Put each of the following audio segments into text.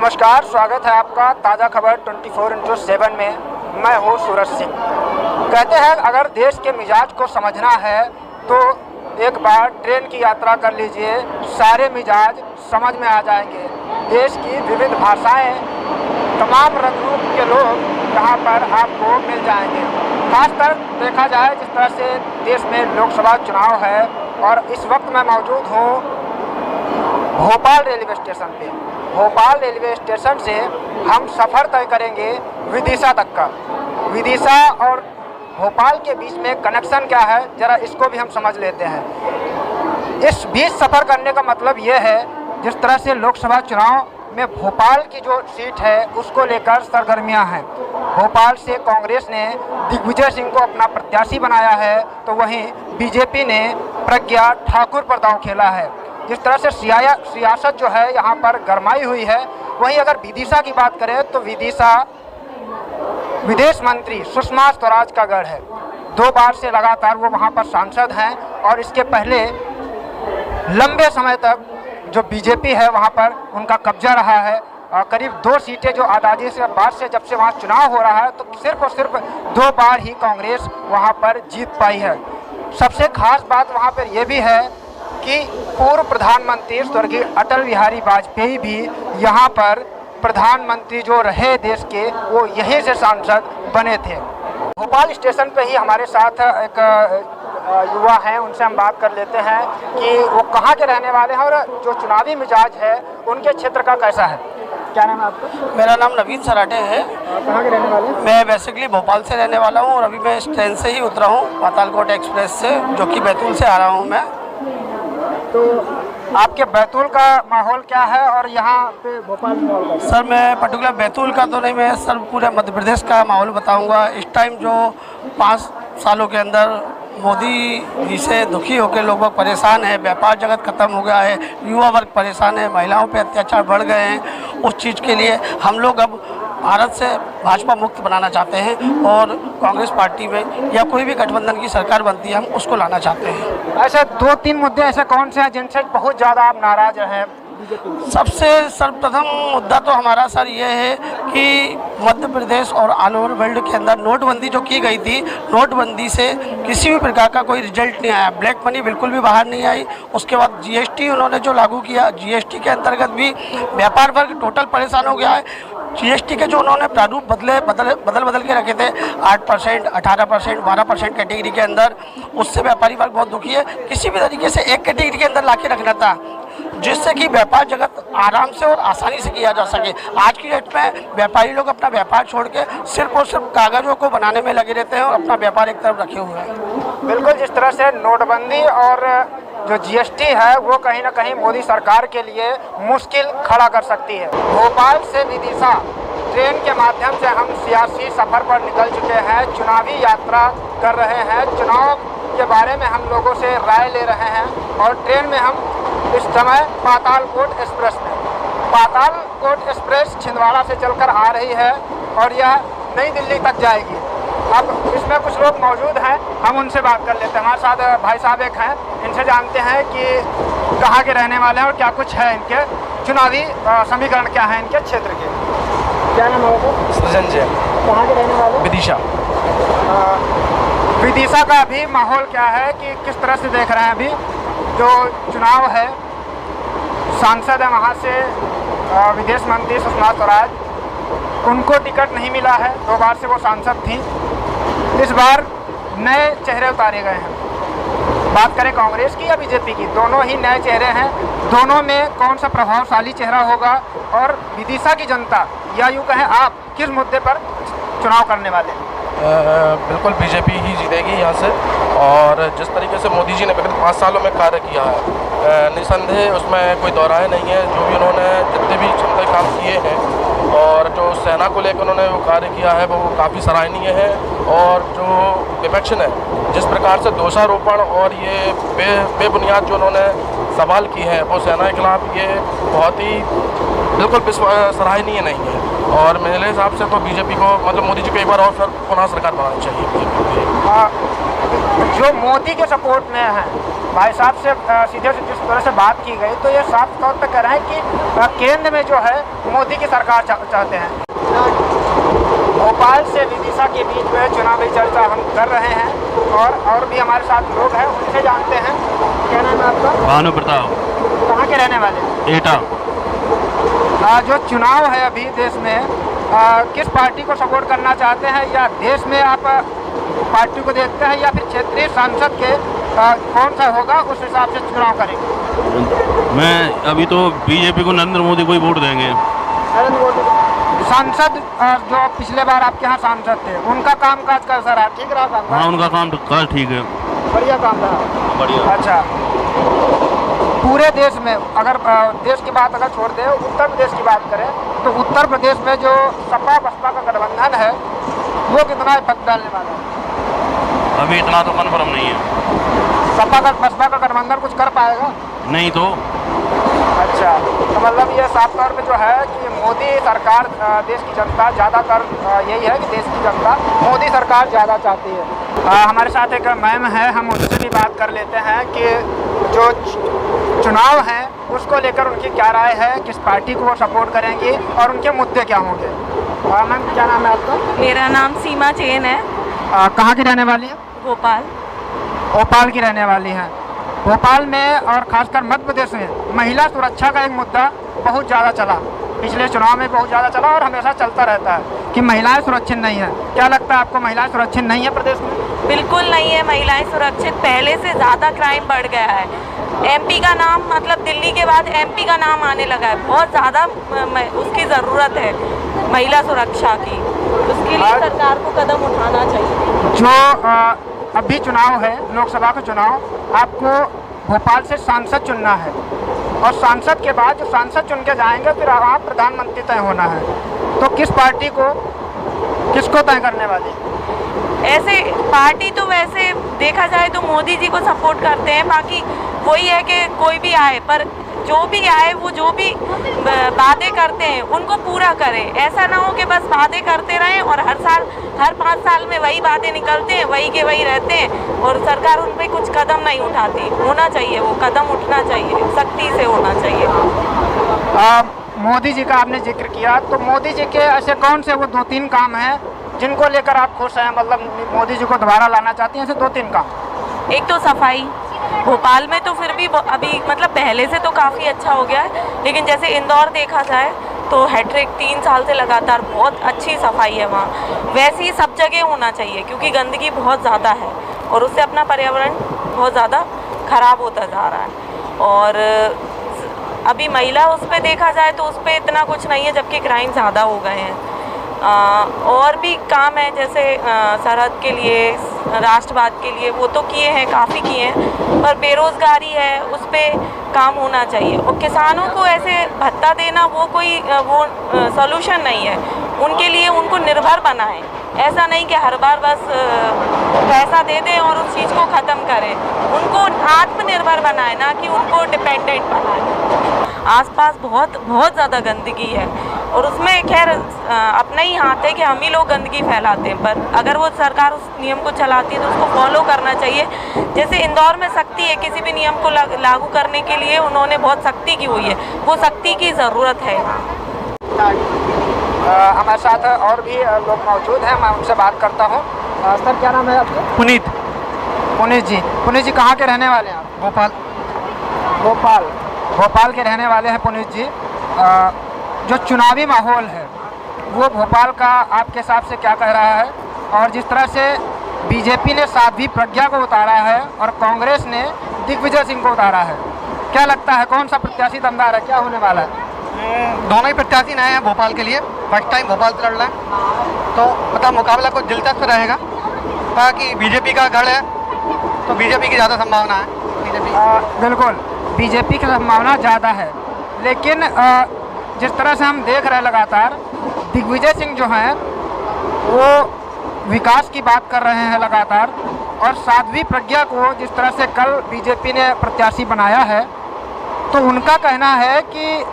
नमस्कार, स्वागत है आपका ताज़ा खबर 24x7 में। मैं हूँ सूरज सिंह। कहते हैं अगर देश के मिजाज को समझना है तो एक बार ट्रेन की यात्रा कर लीजिए, सारे मिजाज समझ में आ जाएंगे। देश की विविध भाषाएं, तमाम रंग रूप के लोग यहाँ पर आपको मिल जाएंगे। खासकर देखा जाए जिस तरह से देश में लोकसभा चुनाव है और इस वक्त मैं मौजूद हूँ भोपाल रेलवे स्टेशन पे। भोपाल रेलवे स्टेशन से हम सफ़र तय करेंगे विदिशा तक का। विदिशा और भोपाल के बीच में कनेक्शन क्या है, ज़रा इसको भी हम समझ लेते हैं। इस बीच सफ़र करने का मतलब ये है, जिस तरह से लोकसभा चुनाव में भोपाल की जो सीट है उसको लेकर सरगर्मियां हैं। भोपाल से कांग्रेस ने दिग्विजय सिंह को अपना प्रत्याशी बनाया है, तो वहीं बीजेपी ने प्रज्ञा ठाकुर पर दांव खेला है। जिस तरह से सियासत जो है यहाँ पर गरमाई हुई है, वहीं अगर विदिशा की बात करें तो विदिशा विदेश मंत्री सुषमा स्वराज का गढ़ है। 2 बार से लगातार वो वहाँ पर सांसद हैं और इसके पहले लंबे समय तक जो बीजेपी है वहाँ पर उनका कब्जा रहा है। करीब 2 सीटें जो आज़ादी से बाद से जब से वहाँ चुनाव हो रहा है तो सिर्फ और सिर्फ 2 बार ही कांग्रेस वहाँ पर जीत पाई है। सबसे खास बात वहाँ पर यह भी है कि पूर्व प्रधानमंत्री स्वर्गीय अटल बिहारी वाजपेयी भी यहाँ पर प्रधानमंत्री जो रहे देश के, वो यहीं से सांसद बने थे। भोपाल स्टेशन पे ही हमारे साथ एक युवा हैं, उनसे हम बात कर लेते हैं कि वो कहाँ के रहने वाले हैं और जो चुनावी मिजाज है उनके क्षेत्र का कैसा है। क्या नाम है आपका? मेरा नाम नवीन सराटे है। कहाँ के रहने वाले हैं? मैं बेसिकली भोपाल से रहने वाला हूँ और अभी मैं इस ट्रेन से ही उतरा हूँ, पातालकोट एक्सप्रेस से, जो कि बैतूल से आ रहा हूँ मैं। तो आपके बैतूल का माहौल क्या है और यहाँ पे भोपाल में माहौल कैसा है? सर मैं पर्टिकुलर बैतूल का तो नहीं, मैं सर पूरे मध्य प्रदेश का माहौल बताऊंगा। इस टाइम जो 5 सालों के अंदर मोदी जी से दुखी होकर लोग परेशान है, व्यापार जगत खत्म हो गया है, युवा वर्ग परेशान है, महिलाओं पे अत्याचार बढ़ गए हैं। उस चीज़ के लिए हम लोग अब भारत से भाजपा मुक्त बनाना चाहते हैं और कांग्रेस पार्टी में या कोई भी गठबंधन की सरकार बनती है हम उसको लाना चाहते हैं। ऐसे 2-3 मुद्दे ऐसे कौन से हैं जिनसे बहुत ज़्यादा आप नाराज़ हैं? सबसे सर्वप्रथम मुद्दा तो हमारा सर ये है कि मध्य प्रदेश और ऑल ओवर वर्ल्ड के अंदर नोटबंदी जो की गई थी, नोटबंदी से किसी भी प्रकार का कोई रिजल्ट नहीं आया। ब्लैक मनी बिल्कुल भी बाहर नहीं आई। उसके बाद जीएसटी उन्होंने जो लागू किया, जीएसटी के अंतर्गत भी व्यापार वर्ग टोटल परेशान हो गया है। जीएसटी के जो उन्होंने प्रारूप बदल के रखे थे 8%, 18%, 12% कैटेगरी के अंदर, उससे व्यापारी वर्ग बहुत दुखी है। किसी भी तरीके से एक कैटेगरी के अंदर ला के रखना था जिससे कि व्यापार जगत आराम से और आसानी से किया जा सके। आज की डेट में व्यापारी लोग अपना व्यापार छोड़ के सिर्फ और सिर्फ कागजों को बनाने में लगे रहते हैं और अपना व्यापार एक तरफ रखे हुए हैं। बिल्कुल, जिस तरह से नोटबंदी और जो जीएसटी है वो कहीं ना कहीं मोदी सरकार के लिए मुश्किल खड़ा कर सकती है। भोपाल से विदिशा ट्रेन के माध्यम से हम सियासी सफ़र पर निकल चुके हैं, चुनावी यात्रा कर रहे हैं, चुनाव के बारे में हम लोगों से राय ले रहे हैं और ट्रेन में हम इस समय पातालकोट एक्सप्रेस में, पातालकोट एक्सप्रेस छिंदवाड़ा से चलकर आ रही है और यह नई दिल्ली तक जाएगी। अब इसमें कुछ लोग मौजूद हैं, हम उनसे बात कर लेते हैं। हमारे साथ भाई साहब एक हैं, इनसे जानते हैं कि कहाँ के रहने वाले हैं और क्या कुछ है इनके चुनावी समीकरण क्या है इनके क्षेत्र के। क्या नाम है आपका? सृजन जैन। कहाँ के रहने वाले? विदिशा। विदिशा का अभी माहौल क्या है कि किस तरह से देख रहे हैं? अभी जो चुनाव है, सांसद है वहाँ से विदेश मंत्री सुषमा स्वराज, उनको टिकट नहीं मिला है। 2 बार से वो सांसद थी। इस बार नए चेहरे उतारे गए हैं। बात करें कांग्रेस की या बीजेपी की, दोनों ही नए चेहरे हैं। दोनों में कौन सा प्रभावशाली चेहरा होगा और विदिशा की जनता या यूँ कहें आप किस मुद्दे पर चुनाव करने वाले हैं? बिल्कुल बीजेपी ही जीतेगी यहाँ से। और जिस तरीके से मोदी जी ने विगत 5 सालों में कार्य किया है, निसंदेह उसमें कोई दोहराए नहीं है। जो भी उन्होंने जितने भी क्षमता काम किए हैं और जो सेना को लेकर उन्होंने वो कार्य किया है वो काफ़ी सराहनीय है। और जो विपक्ष ने जिस प्रकार से दोषारोपण और ये बेबुनियाद जो उन्होंने सवाल की है वो सेना के खिलाफ, ये बहुत ही बिल्कुल सराहनीय नहीं है। और मेरे हिसाब से तो बीजेपी को, मतलब मोदी जी को एक बार और फिर पुनः सरकार बनानी चाहिए बीजेपी। जो मोदी के सपोर्ट में हैं, भाई साहब से सीधे से जिस तरह से बात की गई तो ये साफ तौर पर कह रहे हैं कि केंद्र में जो है मोदी की सरकार चाहते हैं। भोपाल से विदिशा के बीच में चुनावी चर्चा हम कर रहे हैं और भी हमारे साथ लोग हैं, उनसे जानते हैं। क्या नाम है आपका? भानु प्रताप। कहाँ के रहने वाले? एटा। जो चुनाव है अभी देश में, किस पार्टी को सपोर्ट करना चाहते हैं, या देश में आप पार्टी को देखते हैं, या फिर क्षेत्रीय सांसद के कौन सा होगा उस हिसाब से चुनाव करेंगे? मैं अभी तो बीजेपी को, नरेंद्र मोदी को ही वोट देंगे। नरेंद्र मोदी। सांसद जो पिछले बार आपके यहाँ सांसद थे, उनका कामकाज कैसा रहा? ठीक रहा काम? हाँ, उनका काम काज ठीक है, बढ़िया काम रहा। बढ़िया। अच्छा, पूरे देश में अगर देश की बात अगर छोड़ दें, उत्तर प्रदेश की बात करें तो उत्तर प्रदेश में जो सपा बसपा का गठबंधन है वो कितना इफेक्ट डालने वाला है? अभी इतना तो कन्फर्म नहीं है। सपा का बसपा का गठबंधन कुछ कर पाएगा? नहीं तो। अच्छा, तो मतलब ये साफ तौर पे जो है कि मोदी सरकार, देश की जनता ज़्यादातर यही है कि देश की जनता मोदी सरकार ज़्यादा चाहती है। हमारे साथ एक मैम है, हम उनसे भी बात कर लेते हैं कि जो चुनाव है उसको लेकर उनकी क्या राय है, किस पार्टी को वो सपोर्ट करेंगी और उनके मुद्दे क्या होंगे। मैम क्या नाम है आपका? मेरा नाम सीमा चेन है। कहाँ की रहने वाली है? भोपाल। भोपाल की रहने वाली हैं। भोपाल में और खासकर मध्य प्रदेश में महिला सुरक्षा का एक मुद्दा बहुत ज़्यादा चला, पिछले चुनाव में बहुत ज़्यादा चला और हमेशा चलता रहता है कि महिलाएं सुरक्षित नहीं है। क्या लगता है आपको, महिलाएं सुरक्षित नहीं है प्रदेश में? बिल्कुल नहीं है महिलाएं सुरक्षित, पहले से ज़्यादा क्राइम बढ़ गया है। एमपी का नाम, मतलब दिल्ली के बाद एमपी का नाम आने लगा है, बहुत ज़्यादा उसकी ज़रूरत है महिला सुरक्षा की, उसके लिए सरकार को कदम उठाना चाहिए। जो अभी चुनाव है, लोकसभा का चुनाव, आपको भोपाल से सांसद चुनना है और सांसद के बाद जो सांसद चुन के जाएंगे फिर आप प्रधानमंत्री तय होना है, तो किस पार्टी को, किसको तय करने वाली? ऐसे पार्टी तो वैसे देखा जाए तो मोदी जी को सपोर्ट करते हैं, बाकी वही है कि कोई भी आए, पर जो भी आए वो जो भी वादे करते हैं उनको पूरा करें। ऐसा ना हो कि बस वादे करते रहें और हर साल, हर 5 साल में वही बातें निकलते हैं, वही के वही रहते हैं और सरकार उन पर कुछ कदम नहीं उठाती। होना चाहिए, वो कदम उठना चाहिए, सख्ती से होना चाहिए। मोदी जी का आपने जिक्र किया, तो मोदी जी के ऐसे कौन से वो 2-3 काम हैं जिनको लेकर आप खुश हैं, मतलब मोदी जी को दोबारा लाना चाहती हैं? ऐसे 2-3 काम। एक तो सफाई, भोपाल में तो फिर भी अभी मतलब पहले से तो काफ़ी अच्छा हो गया है, लेकिन जैसे इंदौर देखा जाए तो हैट्रिक 3 साल से लगातार बहुत अच्छी सफाई है वहाँ। वैसे ही सब जगह होना चाहिए क्योंकि गंदगी बहुत ज़्यादा है और उससे अपना पर्यावरण बहुत ज़्यादा ख़राब होता जा रहा है। और अभी महिला उस पर देखा जाए तो उस पर इतना कुछ नहीं है, जबकि क्राइम ज़्यादा हो गए हैं। और भी काम है जैसे सरहद के लिए, राष्ट्रवाद के लिए, वो तो किए हैं, काफ़ी किए हैं, पर बेरोज़गारी है उस पर काम होना चाहिए। और किसानों को ऐसे भत्ता देना वो कोई वो सॉल्यूशन नहीं है, उनके लिए उनको निर्भर बनाएं। ऐसा नहीं कि हर बार बस पैसा दे दें और उस चीज़ को ख़त्म करें, उनको आत्मनिर्भर बनाएं, ना कि उनको डिपेंडेंट बनाएं। आसपास बहुत ज़्यादा गंदगी है और उसमें खैर अपना ही हाथ है कि हम ही लोग गंदगी फैलाते हैं, पर अगर वो सरकार उस नियम को चलाती है तो उसको फॉलो करना चाहिए। जैसे इंदौर में सख्ती है, किसी भी नियम को लागू करने के लिए उन्होंने बहुत सख्ती की हुई है, वो सख्ती की ज़रूरत है। हमारे साथ और भी लोग मौजूद हैं, मैं उनसे बात करता हूँ। सर क्या नाम है आपका? पुनीत। पुनीत जी कहाँ के रहने वाले हैं आप? भोपाल के रहने वाले हैं पुनीत जी। जो चुनावी माहौल है वो भोपाल का आपके हिसाब से क्या कह रहा है, और जिस तरह से बीजेपी ने साध्वी प्रज्ञा को उतारा है और कांग्रेस ने दिग्विजय सिंह को उतारा है, क्या लगता है कौन सा प्रत्याशी दमदार है, क्या होने वाला है? दोनों ही प्रत्याशी नए हैं भोपाल के लिए, फर्स्ट टाइम भोपाल से लड़ रहे हैं, तो मतलब मुकाबला कुछ दिलचस्प रहेगा। ताकि बीजेपी का गढ़ है तो बीजेपी की ज़्यादा संभावना है। बिल्कुल बीजेपी की संभावना ज़्यादा है, लेकिन जिस तरह से हम देख रहे हैं लगातार दिग्विजय सिंह जो हैं वो विकास की बात कर रहे हैं लगातार, और साध्वी प्रज्ञा को जिस तरह से कल बीजेपी ने प्रत्याशी बनाया है तो उनका कहना है कि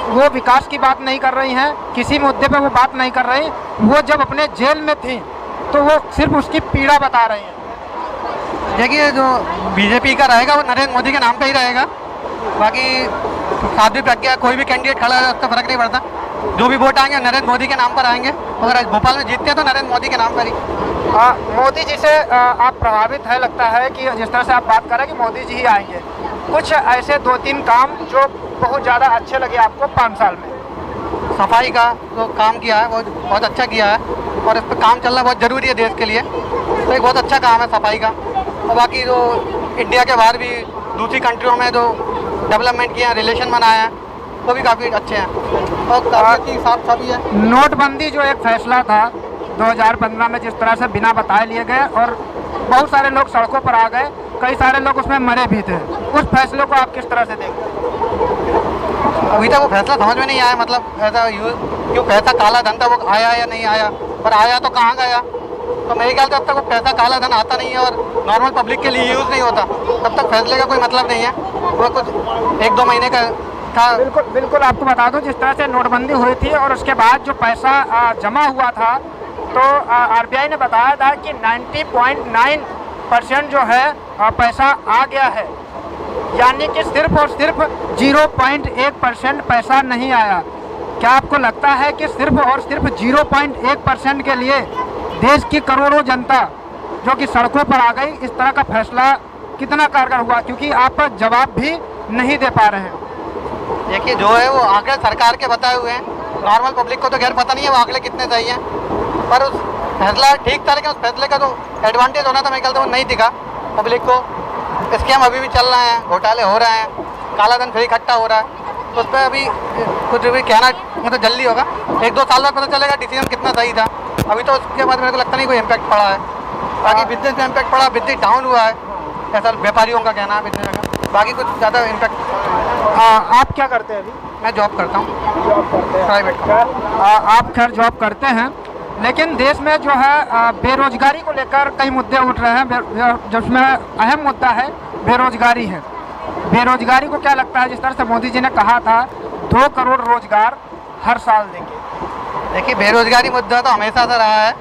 वो विकास की बात नहीं कर रही हैं, किसी मुद्दे पे वो बात नहीं कर रही, वो जब अपने जेल में थी तो वो सिर्फ उसकी पीड़ा बता रही हैं। देखिए जो बीजेपी का रहेगा वो नरेंद्र मोदी के नाम पे ही रहेगा, बाकी साध्वी प्रज्ञा कोई भी कैंडिडेट खड़ा है उसका फर्क नहीं पड़ता, जो भी वोट आएंगे नरेंद्र मोदी के नाम पर आएंगे। अगर आज भोपाल में जीतते हैं तो नरेंद्र मोदी के नाम पर ही। मोदी जी से आप प्रभावित है, लगता है कि जिस तरह से आप बात कर रहे हैं कि मोदी जी ही आएंगे, कुछ ऐसे 2-3 काम जो बहुत ज़्यादा अच्छे लगे आपको 5 साल में? सफाई का जो काम किया है वो बहुत अच्छा किया है और इस पर काम चलना बहुत ज़रूरी है देश के लिए, तो एक बहुत अच्छा काम है सफाई का। और बाकी जो इंडिया के बाहर भी दूसरी कंट्रियों में जो डेवलपमेंट किए हैं, रिलेशन बनाए हैं, वो भी काफ़ी अच्छे हैं और काफ़ी साफ सफाई है। नोटबंदी जो एक फैसला था 2015 में, जिस तरह से बिना बताए लिए गए और बहुत सारे लोग सड़कों पर आ गए, कई सारे लोग उसमें मरे भी थे, उस फैसले को आप किस तरह से देखते हैं? अभी तक वो फैसला समझ में नहीं आया, मतलब ऐसा क्यों पैसा काला धन था वो आया या नहीं आया, पर आया तो कहाँ गया? तो मेरे ख्याल से अब तक वो पैसा काला धन आता नहीं है और नॉर्मल पब्लिक के लिए यूज़ नहीं होता, तब तक फैसले का कोई मतलब नहीं है। वो कुछ 1-2 महीने का था। बिल्कुल आपको बता दूं, जिस तरह से नोटबंदी हुई थी और उसके बाद जो पैसा जमा हुआ था, तो आरबीआई ने बताया था कि 90.9% जो है पैसा आ गया है, यानी कि सिर्फ और सिर्फ 0.1% पैसा नहीं आया। क्या आपको लगता है कि सिर्फ और सिर्फ 0.1% के लिए देश की करोड़ों जनता जो कि सड़कों पर आ गई, इस तरह का फैसला कितना कारगर हुआ? क्योंकि आप जवाब भी नहीं दे पा रहे हैं। देखिए, जो है वो आंकड़े सरकार के बताए हुए हैं, नॉर्मल पब्लिक को तो खैर पता नहीं है वो आंकड़े कितने सही हैं, पर उस फैसला ठीक था, लेकिन उस फैसले का जो एडवांटेज होना था मेरे ख्याल से वो नहीं दिखा पब्लिक को। स्कैम अभी भी चल रहे हैं, घोटाले हो रहे हैं, काला धन फिर इकट्ठा हो रहा है, तो उस पर अभी कुछ भी कहना मतलब जल्दी होगा। 1-2 साल बाद पता चलेगा डिसीजन कितना सही था। अभी तो उसके बाद मेरे को लगता नहीं कोई इम्पैक्ट पड़ा है। बाकी बिजनेस में इम्पैक्ट पड़ा, बिजनेस डाउन हुआ है, ऐसा व्यापारियों का कहना है बिजनेस का, बाकी कुछ ज़्यादा इम्पैक्ट। आप क्या करते हैं अभी? मैं जॉब करता हूँ, जॉब करते हैं प्राइवेट। आप खैर जॉब करते हैं, लेकिन देश में जो है बेरोजगारी को लेकर कई मुद्दे उठ रहे हैं, जिसमें अहम मुद्दा है बेरोजगारी है। बेरोजगारी को क्या लगता है, जिस तरह से मोदी जी ने कहा था 2 करोड़ रोजगार हर साल देंगे? देखिए, बेरोजगारी मुद्दा तो हमेशा से रहा है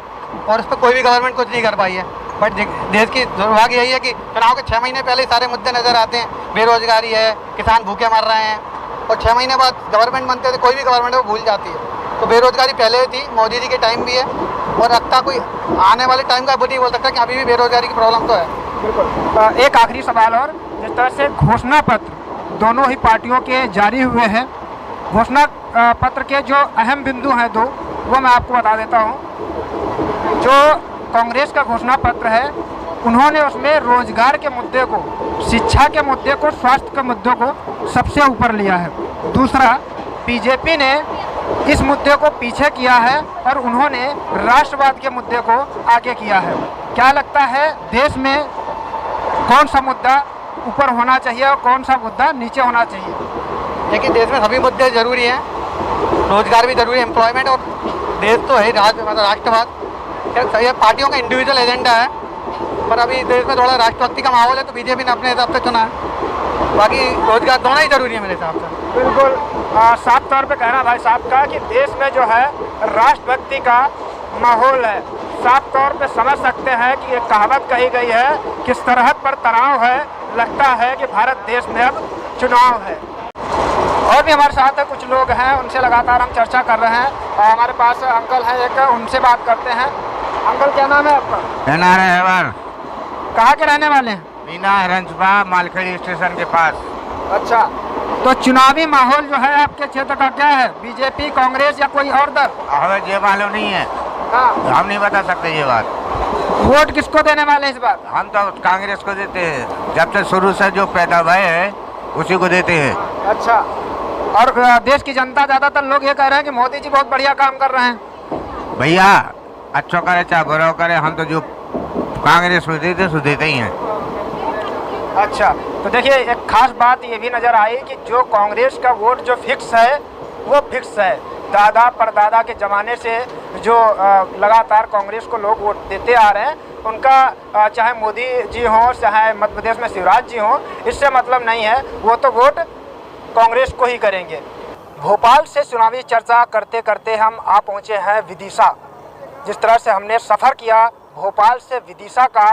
और उस पर कोई भी गवर्नमेंट कुछ नहीं कर पाई है, बट देश की दुर्भाग्य यही है कि चुनाव के 6 महीने पहले सारे मुद्दे नज़र आते हैं। बेरोजगारी है, किसान भूखे मर रहे हैं, और 6 महीने बाद गवर्नमेंट बनते थे, कोई भी गवर्नमेंट वो भूल जाती है। तो बेरोजगारी पहले थी, मोदी जी के टाइम भी है, और लगता कोई आने वाले टाइम का वो नहीं बोल सकता कि अभी भी बेरोजगारी की प्रॉब्लम तो है। बिल्कुल। एक आखिरी सवाल और, जिस तरह से घोषणा पत्र दोनों ही पार्टियों के जारी हुए हैं, घोषणा पत्र के जो अहम बिंदु हैं 2, वो मैं आपको बता देता हूँ। जो कांग्रेस का घोषणा पत्र है, उन्होंने उसमें रोजगार के मुद्दे को, शिक्षा के मुद्दे को, स्वास्थ्य के मुद्दों को सबसे ऊपर लिया है। दूसरा, बीजेपी ने इस मुद्दे को पीछे किया है और उन्होंने राष्ट्रवाद के मुद्दे को आगे किया है। क्या लगता है देश में कौन सा मुद्दा ऊपर होना चाहिए और कौन सा मुद्दा नीचे होना चाहिए? देखिए, देश में सभी मुद्दे जरूरी हैं, रोजगार भी जरूरी है, एम्प्लॉयमेंट, और देश तो है मतलब राष्ट्रवाद। ये पार्टियों का इंडिविजुअल एजेंडा है, पर अभी देश में थोड़ा राष्ट्रभक्ति का माहौल है, तो बीजेपी ने अपने हिसाब से चुना है। बाकी रोजगार दोनों ही जरूरी है मेरे हिसाब से। बिल्कुल साफ तौर पे कहना भाई साहब का कि देश में जो है राष्ट्रभक्ति का माहौल है। साफ तौर पे समझ सकते हैं कि एक कहावत कही गई है कि सरहद पर तनाव है, लगता है कि भारत देश में अब चुनाव है। और भी हमारे साथ कुछ लोग हैं, उनसे लगातार हम चर्चा कर रहे हैं। और हमारे पास अंकल हैं एक, उनसे बात करते हैं। अंकल, क्या नाम है आपका? कहाँ के रहने वाले हैं? मीना हरंजपा, मालखेड़ी स्टेशन के पास। अच्छा, तो चुनावी माहौल जो है आपके क्षेत्र का क्या है? बीजेपी, कांग्रेस या कोई और दल? हमें ये मालूम नहीं है, हम नहीं बता सकते ये बात। वोट किसको देने वाले इस बार? हम तो कांग्रेस को देते हैं, जब से शुरू से जो पैदा हुए हैं उसी को देते हैं। अच्छा, और देश की जनता, ज़्यादातर लोग ये कह रहे हैं कि मोदी जी बहुत बढ़िया काम कर रहे हैं। भैया, अच्छा करे चाहे बुरा करे, हम तो जो कांग्रेस को देते सो देते ही हैं। अच्छा, तो देखिए, एक खास बात ये भी नज़र आई कि जो कांग्रेस का वोट जो फिक्स है वो फिक्स है। दादा परदादा के ज़माने से जो लगातार कांग्रेस को लोग वोट देते आ रहे हैं, उनका चाहे मोदी जी हों, चाहे मध्य प्रदेश में शिवराज जी हों, इससे मतलब नहीं है, वो तो वोट कांग्रेस को ही करेंगे। भोपाल से चुनावी चर्चा करते करते हम आ पहुँचे हैं विदिशा। जिस तरह से हमने सफ़र किया भोपाल से विदिशा का,